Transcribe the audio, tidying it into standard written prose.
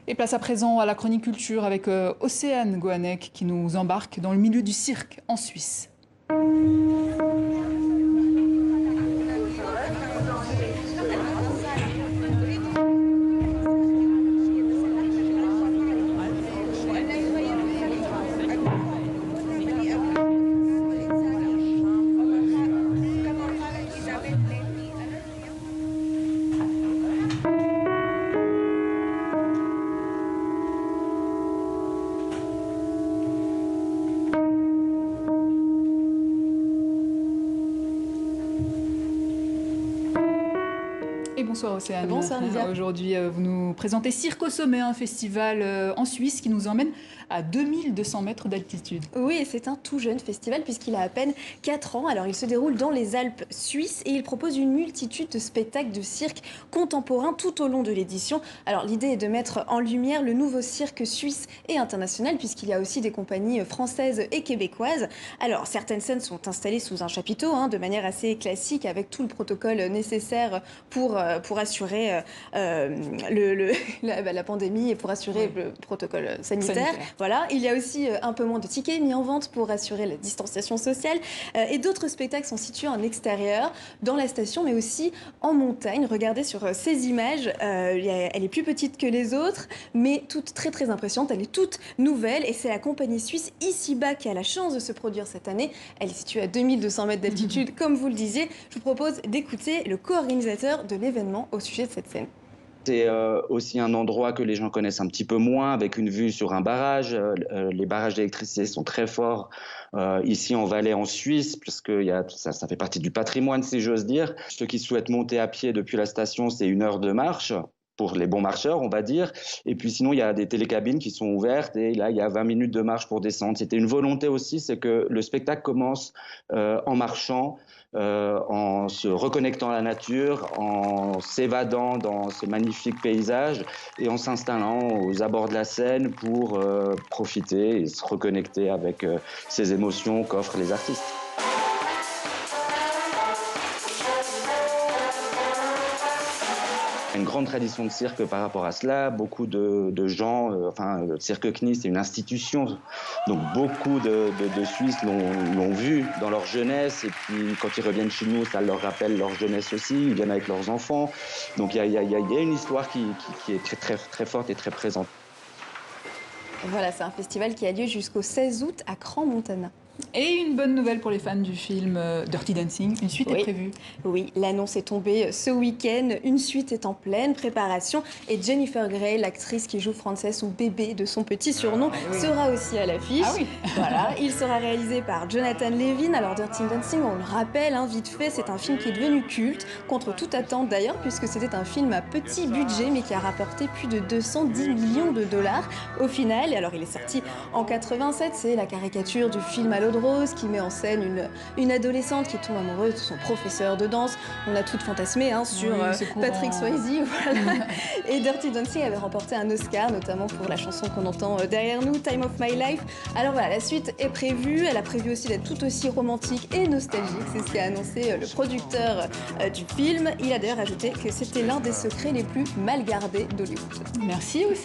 Et place à présent à la chronique culture avec Océane Gohanek qui nous embarque dans le milieu du cirque en Suisse. Et bonsoir Océane. Bonsoir Lydia. Aujourd'hui, vous nous présentez Cirque au sommet, un festival en Suisse qui nous emmène à 2200 mètres d'altitude. Oui, et c'est un tout jeune festival puisqu'il a à peine 4 ans. Alors il se déroule dans les Alpes suisses et il propose une multitude de spectacles de cirque contemporains tout au long de l'édition. Alors l'idée est de mettre en lumière le nouveau cirque suisse et international puisqu'il y a aussi des compagnies françaises et québécoises. Alors certaines scènes sont installées sous un chapiteau de manière assez classique avec tout le protocole nécessaire pour assurer la pandémie et pour assurer le protocole sanitaire. Voilà. Il y a aussi un peu moins de tickets mis en vente pour assurer la distanciation sociale. Et d'autres spectacles sont situés en extérieur, dans la station, mais aussi en montagne. Regardez sur ces images, elle est plus petite que les autres, mais toute très très impressionnante. Elle est toute nouvelle et c'est la compagnie suisse Ici-Bas qui a la chance de se produire cette année. Elle est située à 2200 mètres d'altitude, comme vous le disiez. Je vous propose d'écouter le co-organisateur de l'événement au sujet de cette scène. C'est aussi un endroit que les gens connaissent un petit peu moins, avec une vue sur un barrage. Les barrages d'électricité sont très forts ici en Valais, en Suisse, puisque ça fait partie du patrimoine, si j'ose dire. Ceux qui souhaitent monter à pied depuis la station, c'est 1 heure de marche pour les bons marcheurs, on va dire. Et puis sinon, il y a des télécabines qui sont ouvertes et là, il y a 20 minutes de marche pour descendre. C'était une volonté aussi, c'est que le spectacle commence en marchant, en se reconnectant à la nature, en s'évadant dans ce magnifique paysage et en s'installant aux abords de la Seine pour profiter et se reconnecter avec ces émotions qu'offrent les artistes. Une grande tradition de cirque par rapport à cela. Beaucoup de gens, le Cirque Knie, c'est une institution. Donc beaucoup de Suisses l'ont vu dans leur jeunesse. Et puis quand ils reviennent chez nous, ça leur rappelle leur jeunesse aussi. Ils viennent avec leurs enfants. Donc il y a une histoire qui est très, très, très forte et très présente. Voilà, c'est un festival qui a lieu jusqu'au 16 août à Crans-Montana. Et une bonne nouvelle pour les fans du film Dirty Dancing, une suite est prévue. Oui, l'annonce est tombée ce week-end, une suite est en pleine préparation et Jennifer Grey, l'actrice qui joue Frances ou Bébé de son petit surnom, sera aussi à l'affiche. Ah oui. Voilà, il sera réalisé par Jonathan Levin. Alors Dirty Dancing, on le rappelle, vite fait, c'est un film qui est devenu culte, contre toute attente d'ailleurs, puisque c'était un film à petit budget mais qui a rapporté plus de 210 millions de dollars au final. Et alors il est sorti en 87, c'est la caricature du film à l'eau de rose qui met en scène une adolescente qui tombe amoureuse de son professeur de danse. On a toutes fantasmé sur Patrick Swayze. Voilà. Et Dirty Dancing avait remporté un Oscar, notamment pour la chanson qu'on entend derrière nous, Time of My Life. Alors voilà, la suite est prévue. Elle a prévu aussi d'être tout aussi romantique et nostalgique. C'est ce qu'a annoncé le producteur du film. Il a d'ailleurs ajouté que c'était l'un des secrets les plus mal gardés d'Hollywood. Merci aussi.